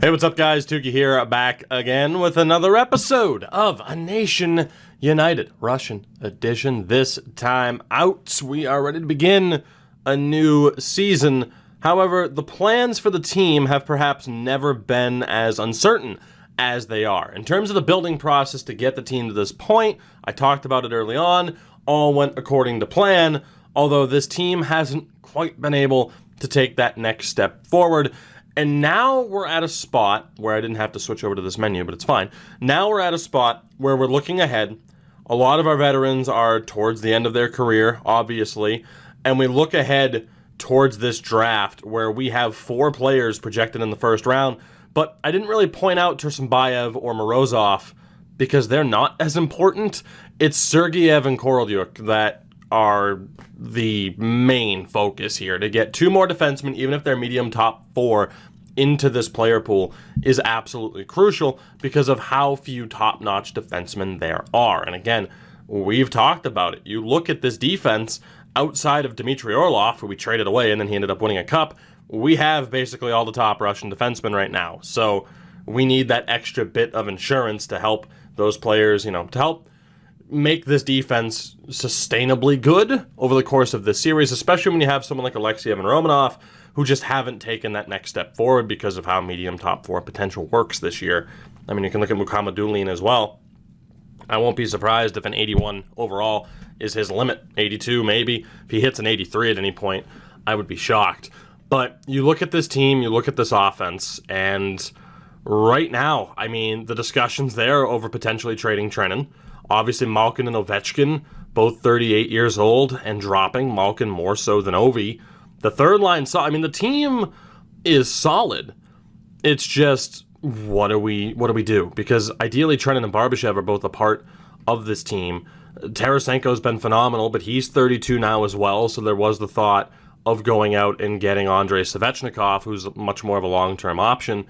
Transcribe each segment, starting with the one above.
Hey, what's up, guys? Tukey here, back again with another episode of A Nation United, Russian edition. This time out, we are ready to begin a new season. However, the plans for the team have perhaps never been as uncertain as they are. In terms of the building process to get the team to this point, I talked about it early on, all went according to plan, although this team hasn't quite been able to take that next step forward. And now we're at a spot where I didn't have to switch over to this menu, but it's fine. Now we're at a spot where we're looking ahead. A lot of our veterans are towards the end of their career, obviously, and we look ahead towards this draft where we have 4 players projected in the first round, but I didn't really point out Tursunbayev or Morozov because they're not as important. It's Sergeyev and Korolyuk that are the main focus here. To get 2 more defensemen, even if they're medium top 4, into this player pool is absolutely crucial because of how few top-notch defensemen there are. And again, we've talked about it. You look at this defense outside of Dmitry Orlov, who we traded away and then he ended up winning a cup. We have basically all the top Russian defensemen right now. So we need that extra bit of insurance to help those players, to help make this defense sustainably good over the course of this series, especially when you have someone like Alexeyev and Romanov who just haven't taken that next step forward because of how medium top 4 potential works this year. I mean, you can look at Mukhamadullin as well. I won't be surprised if an 81 overall is his limit. 82 maybe. If he hits an 83 at any point, I would be shocked. But you look at this team, you look at this offense, and right now, I mean, the discussions there over potentially trading Trenin. Obviously, Malkin and Ovechkin, both 38 years old and dropping. Malkin more so than Ovi. The third line, the team is solid. It's just, what do we do? Because ideally, Trenin and Barbashev are both a part of this team. Tarasenko's been phenomenal, but he's 32 now as well, so there was the thought of going out and getting Andrei Svechnikov, who's much more of a long-term option.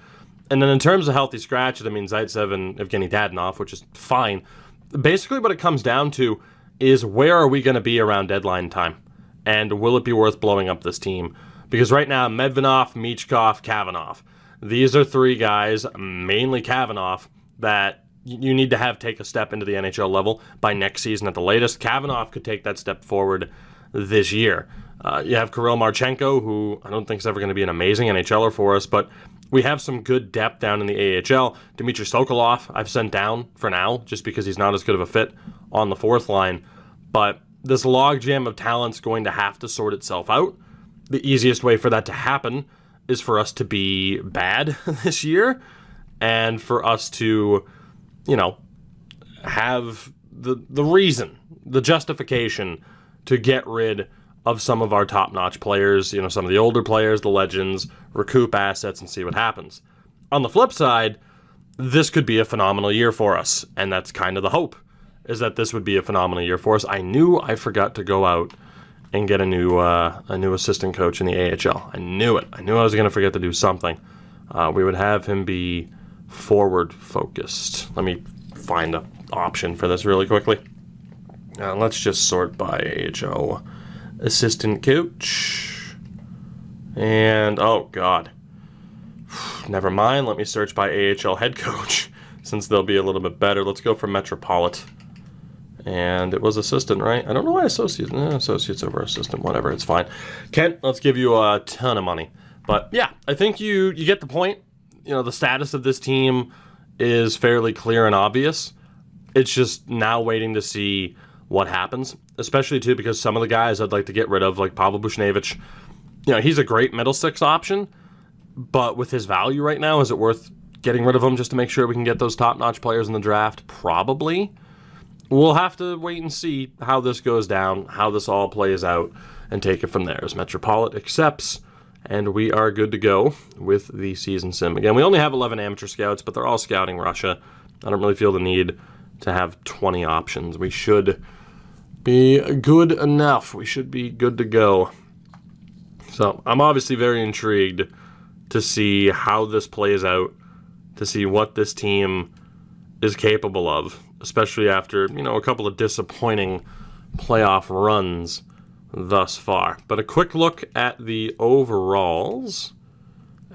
And then in terms of healthy scratches, Zaitsev and Evgeny Dadonov, which is fine. Basically, what it comes down to is where are we going to be around deadline time? And will it be worth blowing up this team? Because right now, Medvedev, Michkov, Kavanov. These are 3 guys, mainly Kavanov, that you need to have take a step into the NHL level by next season at the latest. Kavanov could take that step forward this year. You have Kirill Marchenko, who I don't think is ever going to be an amazing NHLer for us, but we have some good depth down in the AHL. Dmitry Sokolov, I've sent down for now, just because he's not as good of a fit on the 4th line. But this logjam of talent's going to have to sort itself out. The easiest way for that to happen is for us to be bad this year, and for us to, have the reason, the justification to get rid of some of our top-notch players, some of the older players, the legends, recoup assets and see what happens. On the flip side, this could be a phenomenal year for us, and that's kind of the hope, is that this would be a phenomenal year for us. I knew I forgot to go out and get a new assistant coach in the AHL. I knew it. I knew I was going to forget to do something. We would have him be forward-focused. Let me find an option for this really quickly. Let's just sort by AHL assistant coach. And, oh, God. Never mind. Let me search by AHL head coach, since they'll be a little bit better. Let's go for Metropolit. And it was assistant, right? I don't know why associates over assistant. Whatever, it's fine. Kent, let's give you a ton of money. But, yeah, I think you get the point. The status of this team is fairly clear and obvious. It's just now waiting to see what happens, especially, too, because some of the guys I'd like to get rid of, like Pavel Buchnevich, he's a great middle 6 option, but with his value right now, is it worth getting rid of him just to make sure we can get those top-notch players in the draft? Probably. We'll have to wait and see how this goes down, how this all plays out, and take it from there. As Metropolit accepts, and we are good to go with the season sim. Again, we only have 11 amateur scouts, but they're all scouting Russia. I don't really feel the need to have 20 options. We should be good enough. We should be good to go. So I'm obviously very intrigued to see how this plays out, to see what this team is capable of, especially after, a couple of disappointing playoff runs thus far. But a quick look at the overalls,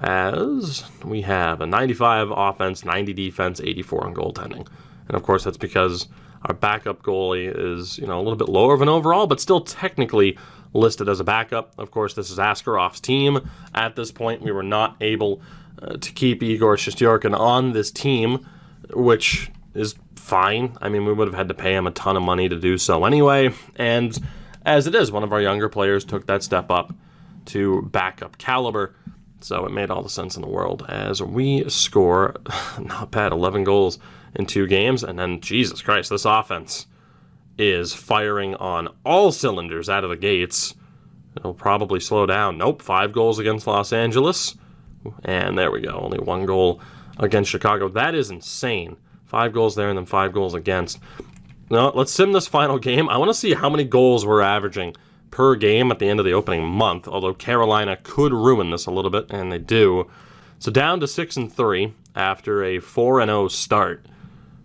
as we have a 95 offense, 90 defense, 84 on goaltending. And of course, that's because our backup goalie is, a little bit lower of an overall, but still technically listed as a backup. Of course, this is Askarov's team. At this point, we were not able to keep Igor Shesterkin on this team, which is fine. I mean, we would have had to pay him a ton of money to do so anyway. And as it is, one of our younger players took that step up to backup caliber. So it made all the sense in the world as we score, not bad, 11 goals in 2 games. And then, Jesus Christ, this offense is firing on all cylinders out of the gates. It'll probably slow down. Nope, 5 goals against Los Angeles. And there we go, only 1 goal against Chicago. That is insane. 5 goals there and then 5 goals against. Now, let's sim this final game. I want to see how many goals we're averaging per game at the end of the opening month, although Carolina could ruin this a little bit, and they do. So down to 6-3 after a 4-0 start.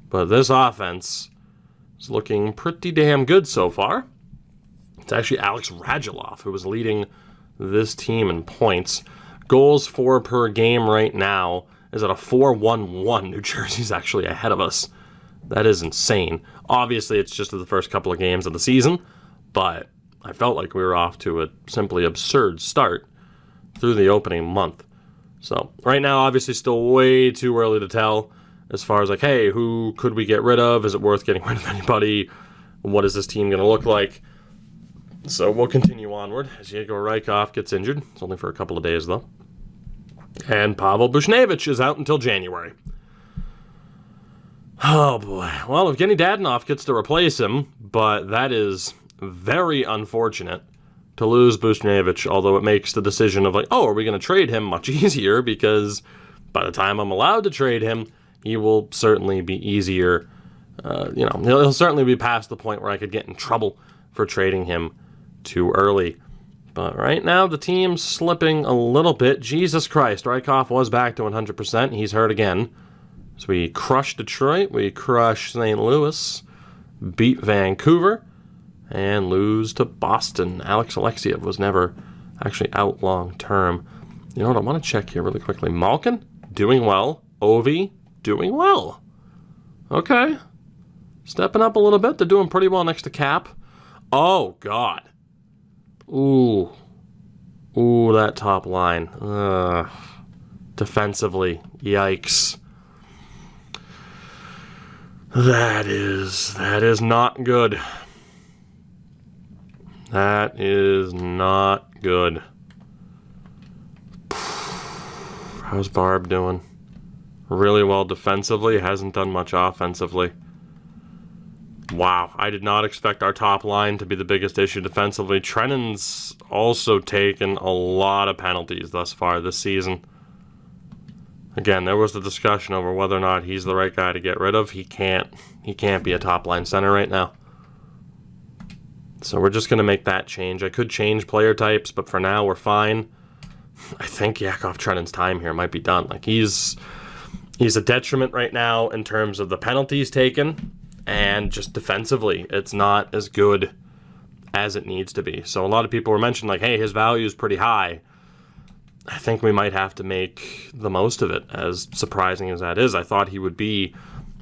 But this offense is looking pretty damn good so far. It's actually Alex Radulov who was leading this team in points. Goals for per game right now is at a 4-1-1. New Jersey's actually ahead of us. That is insane. Obviously, it's just the first couple of games of the season, but I felt like we were off to a simply absurd start through the opening month. So right now, obviously still way too early to tell as far as like, hey, who could we get rid of? Is it worth getting rid of anybody? What is this team going to look like? So we'll continue onward as Yegor Rykov gets injured. It's only for a couple of days, though. And Pavel Bushnevich is out until January. Oh, boy. Well, Evgeny Dadonov gets to replace him, but that is very unfortunate to lose Bushnevich, although it makes the decision of like, oh, are we going to trade him much easier, because by the time I'm allowed to trade him, he will certainly be easier. He'll certainly be past the point where I could get in trouble for trading him too early. But right now, the team's slipping a little bit. Jesus Christ, Rykov was back to 100%. He's hurt again. So we crush Detroit, we crush St. Louis, beat Vancouver, and lose to Boston. Alex Alexiev was never actually out long term. You know what, I want to check here really quickly. Malkin, doing well. Ovi, doing well. Okay. Stepping up a little bit. They're doing pretty well next to Cap. Oh, God. Ooh, that top line. Defensively, yikes. That is not good. That is not good. How's Barb doing? Really well defensively, hasn't done much offensively. Wow, I did not expect our top line to be the biggest issue defensively. Trennan's also taken a lot of penalties thus far this season. Again, there was the discussion over whether or not he's the right guy to get rid of. He can't be a top line center right now. So we're just going to make that change. I could change player types, but for now we're fine. I think Yakov Trennan's time here might be done. Like he's a detriment right now in terms of the penalties taken. And just defensively, it's not as good as it needs to be. So a lot of people were mentioning, like, hey, his value is pretty high. I think we might have to make the most of it, as surprising as that is. I thought he would be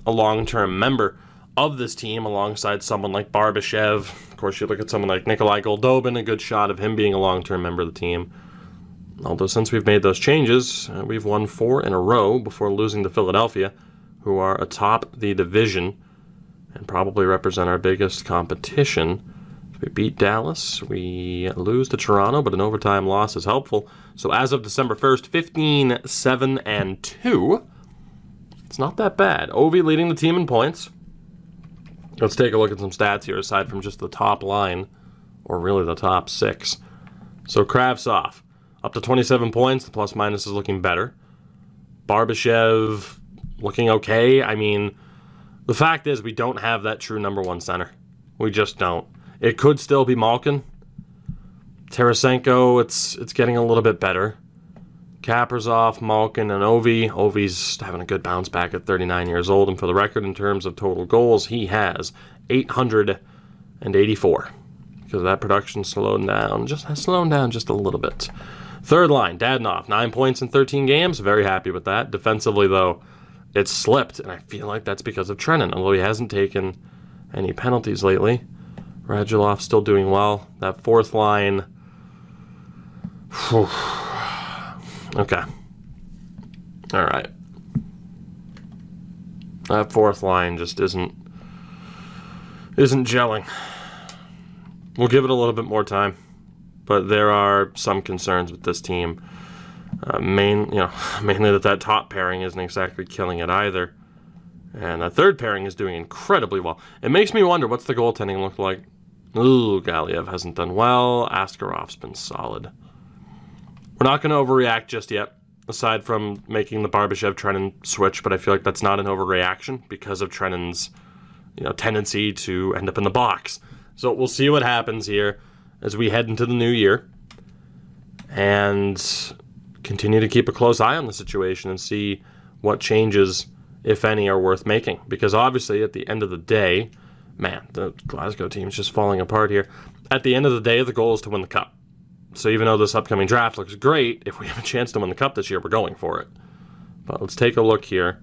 a long-term member of this team alongside someone like Barbashev. Of course, you look at someone like Nikolai Goldobin, a good shot of him being a long-term member of the team. Although since we've made those changes, we've won 4 in a row before losing to Philadelphia, who are atop the division and probably represent our biggest competition. We beat Dallas, we lose to Toronto, but an overtime loss is helpful. So as of December 1st, 15-7-2. It's not that bad. Ovi leading the team in points. Let's take a look at some stats here, aside from just the top line, or really the top 6. So Kravtsov, up to 27 points. The plus-minus is looking better. Barbashev, looking okay. I mean, the fact is we don't have that true number 1 center. We just don't. It could still be Malkin. Tarasenko, it's getting a little bit better. Kaprizov, Malkin, and Ovi. Ovi's having a good bounce back at 39 years old. And for the record, in terms of total goals, he has 884. Because that production slowed down just a little bit. Third line, Dadonov, 9 points in 13 games. Very happy with that. Defensively, though, it's slipped, and I feel like that's because of Trenin, although he hasn't taken any penalties lately. Radulov still doing well. That fourth line... Whew. Okay. All right. That fourth line just isn't gelling. We'll give it a little bit more time, but there are some concerns with this team. Mainly that top pairing isn't exactly killing it either, and that third pairing is doing incredibly well. It makes me wonder, what's the goaltending look like? Ooh, Galiev hasn't done well. Askarov's been solid. We're not going to overreact just yet, aside from making the Barbashev-Trenin switch, but I feel like that's not an overreaction because of Trenin's tendency to end up in the box. So we'll see what happens here as we head into the new year and continue to keep a close eye on the situation and see what changes, if any, are worth making. Because obviously, at the end of the day, man, the Glasgow team's just falling apart here. At the end of the day, the goal is to win the Cup. So even though this upcoming draft looks great, if we have a chance to win the Cup this year, we're going for it. But let's take a look here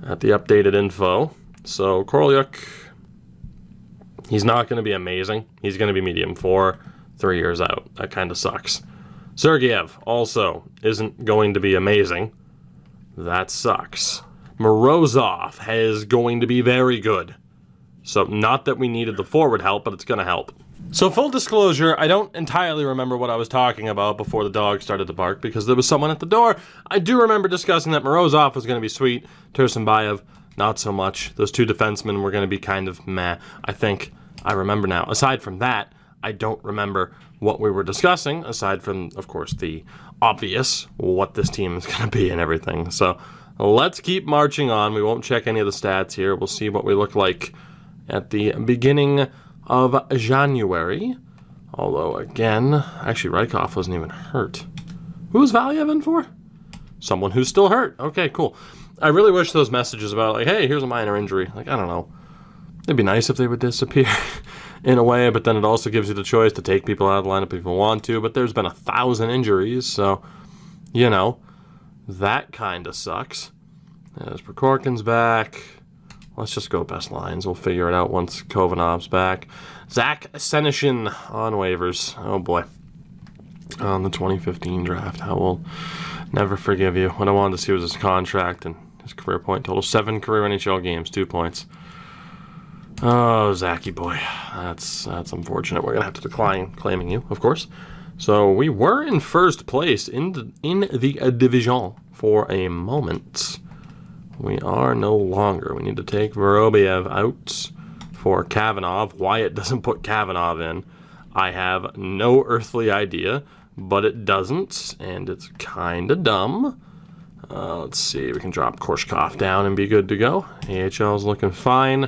at the updated info. So Korolyuk, he's not going to be amazing. He's going to be medium 4, 3 years out. That kind of sucks. Sergeyev also isn't going to be amazing. That sucks. Morozov is going to be very good. So not that we needed the forward help, but it's going to help. So full disclosure, I don't entirely remember what I was talking about before the dog started to bark because there was someone at the door. I do remember discussing that Morozov was going to be sweet. Tursunbayev, not so much. Those two defensemen were going to be kind of meh. I think I remember now. Aside from that, I don't remember what we were discussing, aside from, of course, the obvious, what this team is going to be and everything. So let's keep marching on. We won't check any of the stats here. We'll see what we look like at the beginning of January. Although, again, actually, Rykov wasn't even hurt. Who was Valiev in for? Someone who's still hurt. Okay, cool. I really wish those messages about, like, hey, here's a minor injury. Like, I don't know. It'd be nice if they would disappear in a way, but then it also gives you the choice to take people out of the lineup if you want to. But there's been 1,000 injuries, so, that kind of sucks. As Prokhorkin's back. Let's just go best lines. We'll figure it out once Kovanov's back. Zach Senyshyn on waivers. Oh, boy. On the 2015 draft. I will never forgive you. What I wanted to see was his contract and his career point total. 7 career NHL games, 2 points. Oh, Zachy boy. That's unfortunate. We're going to have to decline claiming you, of course. So we were in first place in the division for a moment. We are no longer. We need to take Vorobiev out for Kavanov. Why it doesn't put Kavanov in, I have no earthly idea, but it doesn't, and it's kind of dumb. Let's see. We can drop Korshkov down and be good to go. AHL is looking fine.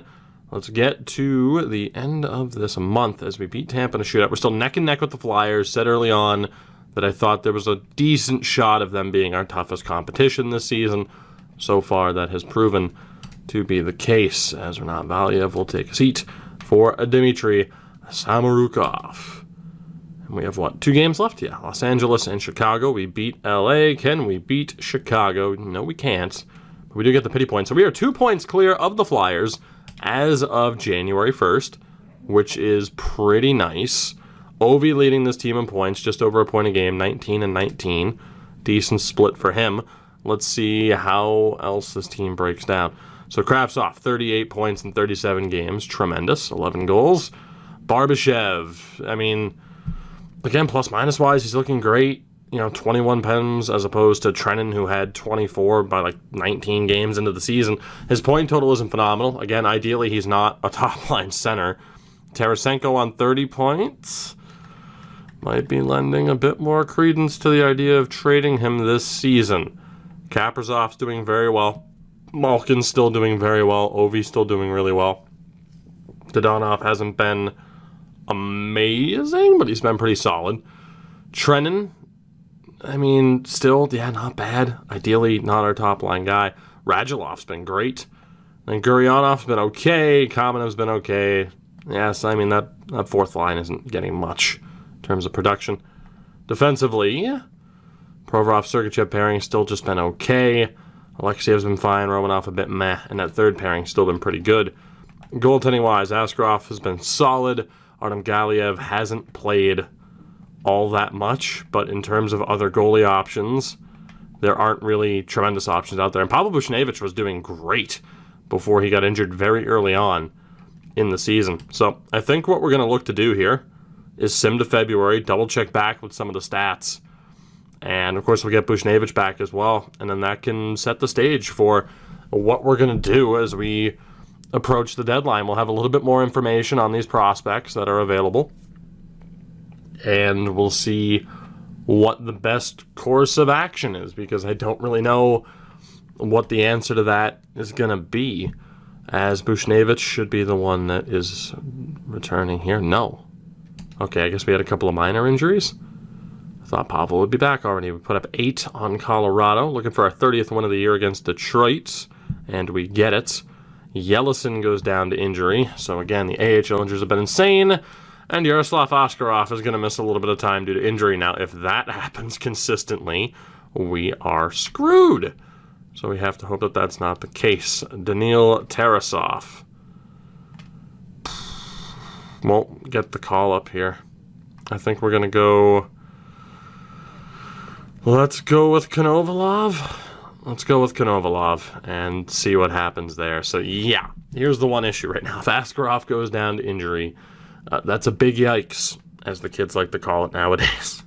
Let's get to the end of this month as we beat Tampa in a shootout. We're still neck and neck with the Flyers. Said early on that I thought there was a decent shot of them being our toughest competition this season. So far, that has proven to be the case. As Renat Valiev will take a seat for Dmitry Samorukov. And we have, 2 games left? Yeah, Los Angeles and Chicago. We beat LA. Can we beat Chicago? No, we can't. But we do get the pity point. So we are 2 points clear of the Flyers as of January 1st, which is pretty nice. Ovi leading this team in points, just over a point a game, 19 and 19. Decent split for him. Let's see how else this team breaks down. So Kravtsov, 38 points in 37 games. Tremendous. 11 goals. Barbashev, I mean, again, plus-minus wise, he's looking great. 21 pens as opposed to Trenin, who had 24 by 19 games into the season. His point total isn't phenomenal. Again, ideally, he's not a top-line center. Tarasenko on 30 points. Might be lending a bit more credence to the idea of trading him this season. Kaprizov's doing very well. Malkin's still doing very well. Ovi's still doing really well. Dadonov hasn't been amazing, but he's been pretty solid. Trenin, I mean, still, not bad. Ideally, not our top-line guy. Radulov's been great. And Guryanov's been okay. Kamenev's been okay. Yes, I mean, that fourth line isn't getting much in terms of production. Defensively, Provorov-Sergachev pairing has still just been okay. Alexiev's been fine, Romanov a bit meh, and that third pairing's still been pretty good. Goaltending-wise, Askarov has been solid. Artem Galiev hasn't played all that much, but in terms of other goalie options, there aren't really tremendous options out there. And Pavel Buchnevich was doing great before he got injured very early on in the season. So I think what we're going to look to do here is sim to February, double-check back with some of the stats. And, of course, we'll get Buchnevich back as well. And then that can set the stage for what we're going to do as we approach the deadline. We'll have a little bit more information on these prospects that are available. And we'll see what the best course of action is, because I don't really know what the answer to that is going to be, as Buchnevich should be the one that is returning here. No. Okay, I guess we had a couple of minor injuries. I thought Pavel would be back already. We put up 8 on Colorado, looking for our 30th win of the year against Detroit, and we get it. Yelesin goes down to injury, so again, the AHL injuries have been insane, and Yaroslav Askarov is going to miss a little bit of time due to injury. Now, if that happens consistently, we are screwed. So we have to hope that that's not the case. Daniil Tarasov won't get the call up here. I think we're going to go... Let's go with Konovalov. Let's go with Konovalov and see what happens there. So, yeah, here's the one issue right now. If Askarov goes down to injury, that's a big yikes, as the kids like to call it nowadays.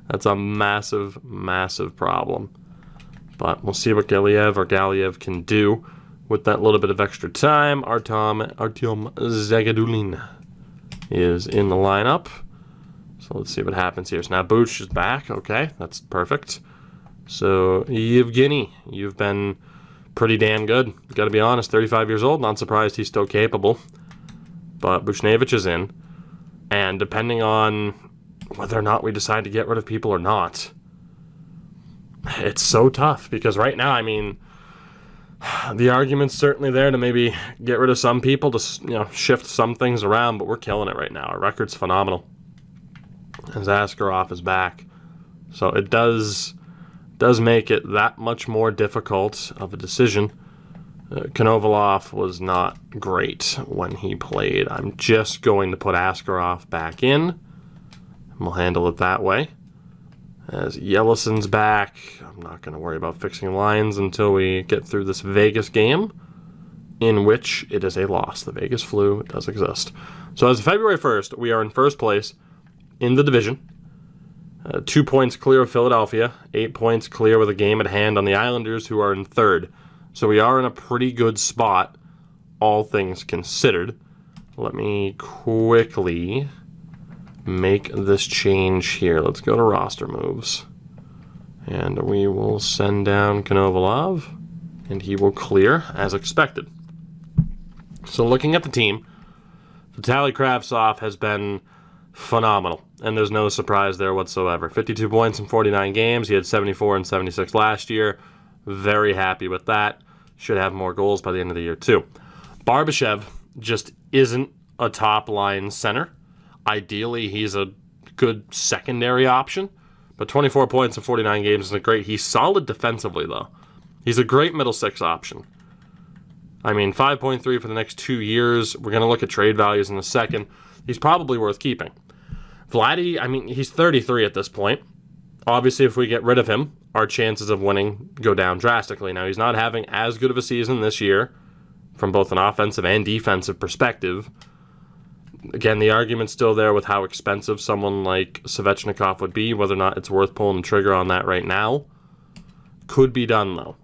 That's a massive, massive problem. But we'll see what Galiev can do with that little bit of extra time. Artyom Zagadulin is in the lineup. So let's see what happens here. So now Buch is back. Okay, that's perfect. So Yevgeny, you've been pretty damn good. Got to be honest, 35 years old. Not surprised he's still capable. But Buchnevich is in. And depending on whether or not we decide to get rid of people or not, it's so tough. Because right now, I mean, the argument's certainly there to maybe get rid of some people to, you know, shift some things around. But we're killing it right now. Our record's phenomenal. As Askarov is back. So it does make it that much more difficult of a decision. Konovalov was not great when he played. I'm just going to put Askarov back in, and we'll handle it that way. As Yelesin's back, I'm not going to worry about fixing lines until we get through this Vegas game, in which it is a loss. The Vegas flu does exist. So as of February 1st, we are in first place in the division. 2 points clear of Philadelphia, 8 points clear with a game at hand on the Islanders, who are in third. So we are in a pretty good spot, all things considered. Let me quickly make this change here. Let's go to roster moves. And we will send down Konovalov, and he will clear as expected. So looking at the team, Vitaly Kravtsov has been phenomenal, and there's no surprise there whatsoever. 52 points in 49 games. He had 74 and 76 last year. Very happy with that. Should have more goals by the end of the year, too. Barbashev just isn't a top-line center. Ideally, he's a good secondary option, but 24 points in 49 games isn't great. He's solid defensively, though. He's a great middle six option. I mean, 5.3 for the next 2 years. We're going to look at trade values in a second. He's probably worth keeping. Vladdy, I mean, he's 33 at this point. Obviously, if we get rid of him, our chances of winning go down drastically. Now, he's not having as good of a season this year from both an offensive and defensive perspective. Again, the argument's still there with how expensive someone like Svechnikov would be, whether or not it's worth pulling the trigger on that right now. Could be done, though.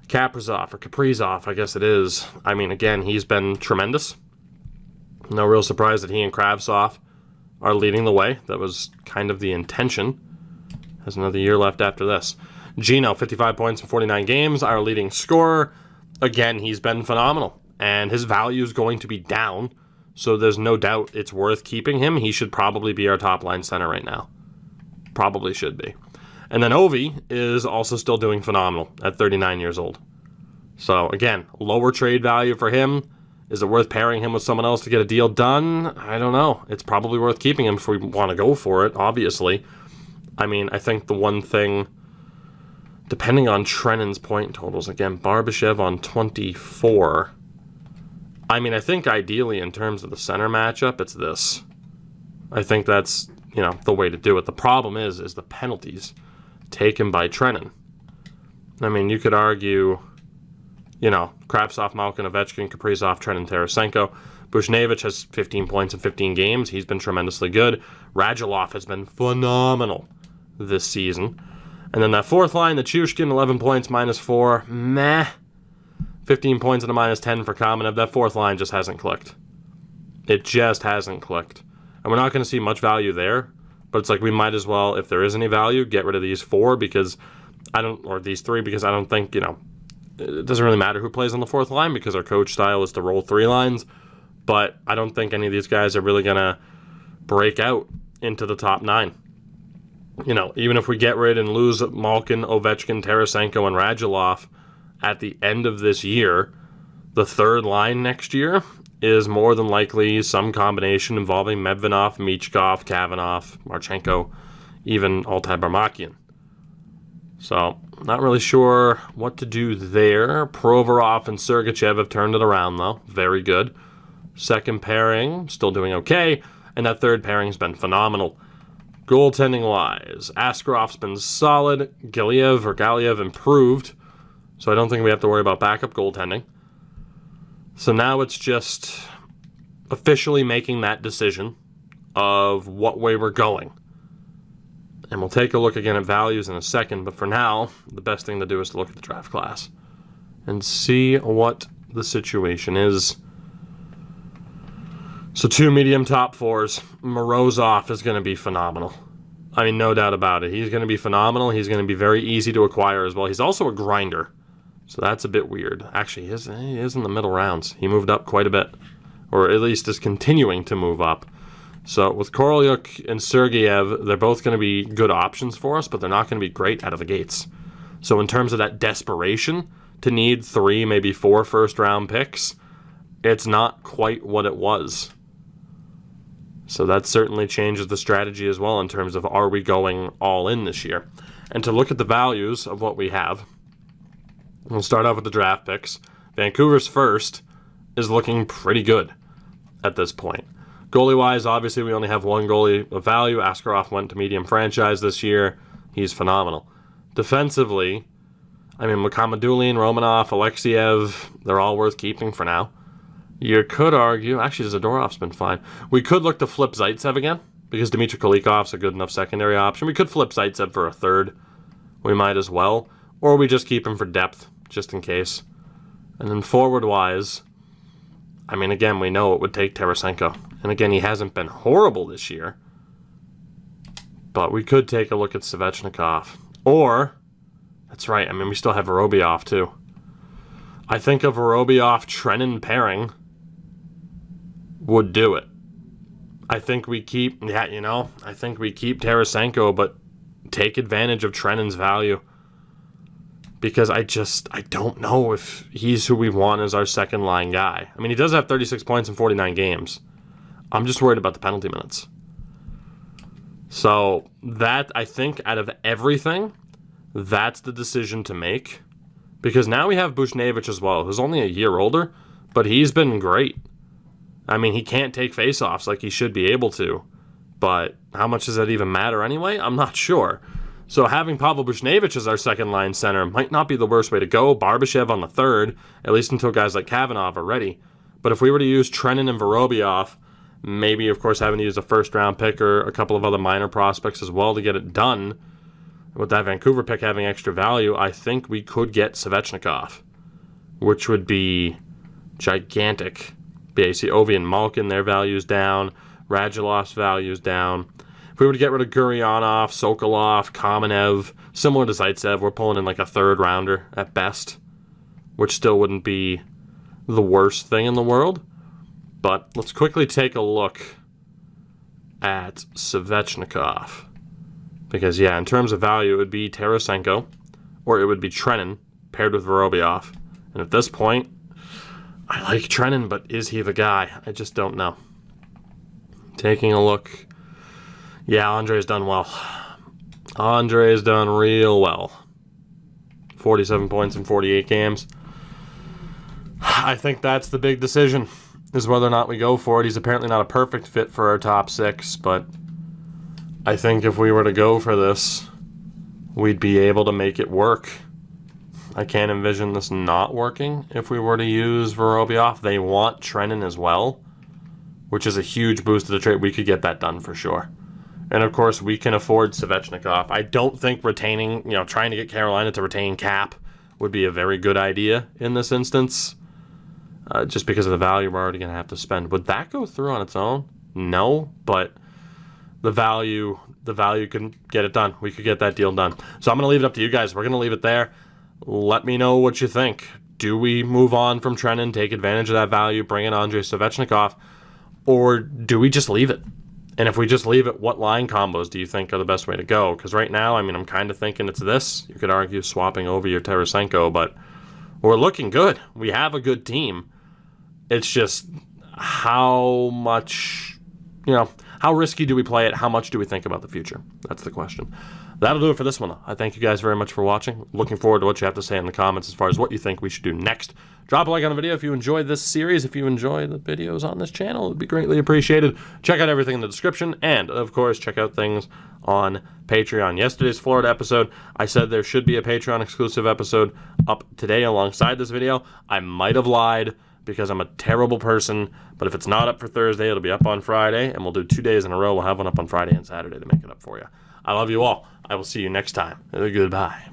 Kaprizov, I guess it is. I mean, again, he's been tremendous. No real surprise that he and Kravtsov are leading the way. That was kind of the intention. Has another year left after this. Gino, 55 points in 49 games, our leading scorer. Again, he's been phenomenal, and his value is going to be down, so there's no doubt it's worth keeping him. He should probably be our top-line center right now. Probably should be. And then Ovi is also still doing phenomenal at 39 years old. So, again, lower trade value for him. Is it worth pairing him with someone else to get a deal done? I don't know. It's probably worth keeping him if we want to go for it, obviously. I mean, I think the one thing, depending on Trennan's point totals, again, Barbashev on 24. I mean, I think ideally in terms of the center matchup, it's this. I think that's, the way to do it. The problem is the penalties taken by Trenin. I mean, you could argue, Kravtsov, Malkin, Ovechkin, Kaprizov, Trenin, Tarasenko. Buchnevich has 15 points in 15 games. He's been tremendously good. Radulov has been phenomenal this season. And then that fourth line, the Chushkin, 11 points, -4. Meh. 15 points and a -10 for Kamenev. That fourth line just hasn't clicked. It just hasn't clicked. And we're not going to see much value there. But it's like we might as well, if there is any value, get rid of these four because these three, because I don't think, it doesn't really matter who plays on the fourth line because our coach style is to roll three lines. But I don't think any of these guys are really going to break out into the top 9. Even if we get rid and lose Malkin, Ovechkin, Tarasenko, and Radulov at the end of this year, the third line next year is more than likely some combination involving Medvedev, Michkov, Kavanagh, Marchenko, even Altai Barmakian. So, not really sure what to do there. Provorov and Sergachev have turned it around, though. Very good. Second pairing, still doing okay. And that third pairing's been phenomenal. Goaltending-wise, Askarov's been solid. Galiev improved. So I don't think we have to worry about backup goaltending. So now it's just officially making that decision of what way we're going. And we'll take a look again at values in a second, but for now, the best thing to do is to look at the draft class and see what the situation is. So 2 medium top 4s. Morozov is going to be phenomenal. I mean, no doubt about it. He's going to be phenomenal. He's going to be very easy to acquire as well. He's also a grinder. So that's a bit weird. Actually, he is in the middle rounds. He moved up quite a bit. Or at least is continuing to move up. So with Korolyuk and Sergeyev, they're both going to be good options for us, but they're not going to be great out of the gates. So in terms of that desperation to need 3, maybe 4 first-round picks, it's not quite what it was. So that certainly changes the strategy as well in terms of are we going all in this year. And to look at the values of what we have, we'll start off with the draft picks. Vancouver's first is looking pretty good at this point. Goalie-wise, obviously we only have one goalie of value. Askarov went to medium franchise this year. He's phenomenal. Defensively, I mean, Mukhamadulian, Romanov, Alexiev, they're all worth keeping for now. You could argue, actually Zadorov's been fine. We could look to flip Zaitsev again, because Dmitry Kolikov's a good enough secondary option. We could flip Zaitsev for a third. We might as well. Or we just keep him for depth, just in case. And then forward-wise, I mean, again, we know it would take Tarasenko. And again, he hasn't been horrible this year. But we could take a look at Svechnikov. Or, that's right, I mean, we still have Vorobyev, too. I think a Vorobyev-Trenin pairing would do it. I think we keep, I think we keep Tarasenko, but take advantage of Trenin's value. Because I don't know if he's who we want as our second line guy. I mean, he does have 36 points in 49 games. I'm just worried about the penalty minutes. So that, I think, out of everything, that's the decision to make. Because now we have Buchnevich as well, who's only a year older, but he's been great. I mean, he can't take faceoffs like he should be able to. But how much does that even matter anyway? I'm not sure. So having Pavel Buchnevich as our second-line center might not be the worst way to go. Barbashev on the third, at least until guys like Kavanagh are ready. But if we were to use Trenin and Vorobyev, maybe, of course, having to use a first-round pick or a couple of other minor prospects as well to get it done, with that Vancouver pick having extra value, I think we could get Svechnikov, which would be gigantic. BAC, Ovi and Malkin, their value's down. Radulov's value's down. If we were to get rid of Gurionov, Sokolov, Kamenev, similar to Zaitsev, we're pulling in like a third rounder at best, which still wouldn't be the worst thing in the world. But let's quickly take a look at Svechnikov. Because, yeah, in terms of value, it would be Tarasenko, or it would be Trenin paired with Vorobyev. And at this point, I like Trenin, but is he the guy? I just don't know. Taking a look. Yeah, Andre's done well. Andre's done real well. 47 points in 48 games. I think that's the big decision, is whether or not we go for it. He's apparently not a perfect fit for our top 6, but I think if we were to go for this, we'd be able to make it work. I can't envision this not working if we were to use Vorobyev. They want Trenin as well, which is a huge boost to the trade. We could get that done for sure. And of course, we can afford Svechnikov. I don't think retaining, trying to get Carolina to retain Cap would be a very good idea in this instance. Just because of the value we're already going to have to spend. Would that go through on its own? No, but the value can get it done. We could get that deal done. So I'm going to leave it up to you guys. We're going to leave it there. Let me know what you think. Do we move on from Trenin, take advantage of that value, bring in Andrei Svechnikov, or do we just leave it? And if we just leave it, what line combos do you think are the best way to go? Because right now, I'm kind of thinking it's this. You could argue swapping over your Tarasenko, but we're looking good. We have a good team. It's just how much, how risky do we play it? How much do we think about the future? That's the question. That'll do it for this one, though. I thank you guys very much for watching. Looking forward to what you have to say in the comments as far as what you think we should do next. Drop a like on the video if you enjoyed this series. If you enjoy the videos on this channel, it would be greatly appreciated. Check out everything in the description. And, of course, check out things on Patreon. Yesterday's Florida episode, I said there should be a Patreon exclusive episode up today alongside this video. I might have lied because I'm a terrible person. But if it's not up for Thursday, it'll be up on Friday. And we'll do 2 days in a row. We'll have one up on Friday and Saturday to make it up for you. I love you all. I will see you next time. Goodbye.